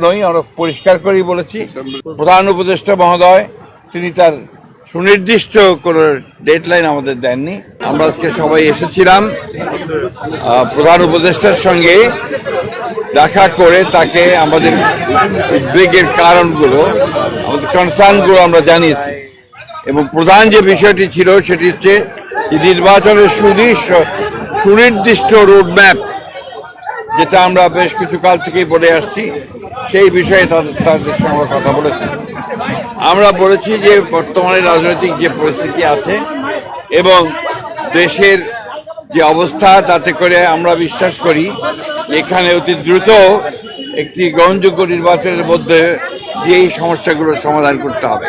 নই, আমরা পরিষ্কার করেই বলেছি। প্রধান উপদেষ্টা মহোদয় তিনি তার সুনির্দিষ্ট কোনো ডেডলাইন আমাদের দেননি। আমরা আজকে সবাই এসেছিলাম প্রধান উপদেষ্টার সঙ্গে দেখা করে তাকে আমাদের উদ্বেগের কারণগুলো, আমাদের কনসার্নগুলো আমরা জানিয়েছি। এবং প্রধান যে বিষয়টি ছিল সেটি হচ্ছে যে নির্বাচনের সুনির্দিষ্ট রোডম্যাপ, যেটা আমরা বেশ কিছু কাল থেকেই বলে আসছি, সেই বিষয়ে তাদের সঙ্গে কথা বলেছি। আমরা বলেছি যে বর্তমানে রাজনৈতিক যে পরিস্থিতি আছে এবং দেশের যে অবস্থা, তাতে করে আমরা বিশ্বাস করি এখানে অতি দ্রুত একটি গ্রহণযোগ্য নির্বাচনের মধ্যে দিয়ে এই সমস্যাগুলোর সমাধান করতে হবে।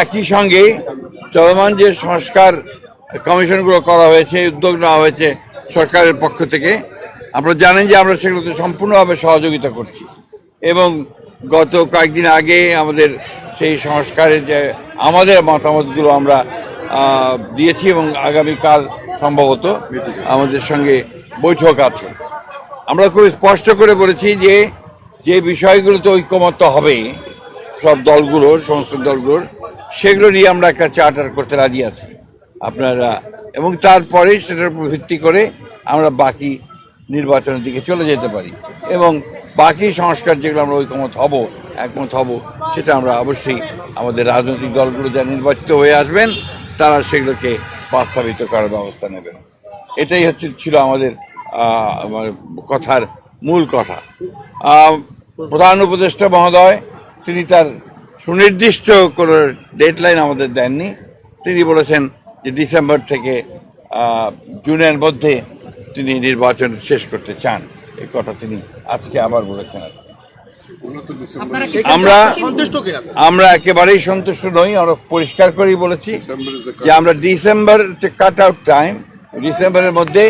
একই সঙ্গে চলমান যে সংস্কার কমিশনগুলো করা হয়েছে, উদ্যোগ নেওয়া হয়েছে সরকারের পক্ষ থেকে, আপনারা জানেন যে আমরা সেগুলোতে সম্পূর্ণভাবে সহযোগিতা করছি। এবং গত কয়েকদিন আগে আমাদের সেই সংস্কারের যে আমাদের মতামতগুলো আমরা দিয়েছি এবং আগামীকাল সম্ভবত আমাদের সঙ্গে বৈঠক আছে। আমরা খুব স্পষ্ট করে বলেছি যে যে বিষয়গুলোতে ঐকমত্য হবে সব দলগুলোর, সমস্ত দলগুলোর, সেগুলো নিয়ে আমরা একটা চার্টার করতে রাজি আছি আপনারা, এবং তারপরে সেটার উপর ভিত্তি করে আমরা বাকি নির্বাচনের দিকে চলে যেতে পারি। এবং বাকি সংস্কার যেগুলো আমরা একমত হব, সেটা আমরা অবশ্যই আমাদের রাজনৈতিক দলগুলো যা নির্বাচিত হয়ে আসবেন তারা সেগুলোকে বাস্তবায়িত করার ব্যবস্থা নেবেন। এটাই ছিল আমাদের কথার মূল কথা। প্রধান উপদেষ্টা মহোদয় তিনি তার সুনির্দিষ্ট কোনো ডেডলাইন আমাদের দেননি। তিনি বলেছেন যে ডিসেম্বর থেকে জুনের মধ্যে তিনি নির্বাচন শেষ করতে চান। এই কথা তিনি আজকে আবার বলেছেন। আমরা একেবারেই সন্তুষ্ট নই, আমরা পরিষ্কার করেই বলেছি যে আমরা ডিসেম্বর কাট আউট টাইম, ডিসেম্বরের মধ্যে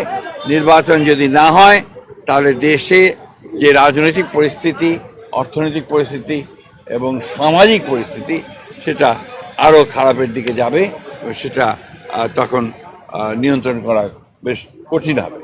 নির্বাচন যদি না হয় তাহলে দেশে যে রাজনৈতিক পরিস্থিতি, অর্থনৈতিক পরিস্থিতি এবং সামাজিক পরিস্থিতি সেটা আরও খারাপের দিকে যাবে। সেটা তখন নিয়ন্ত্রণ করা বেশ কঠিন হবে।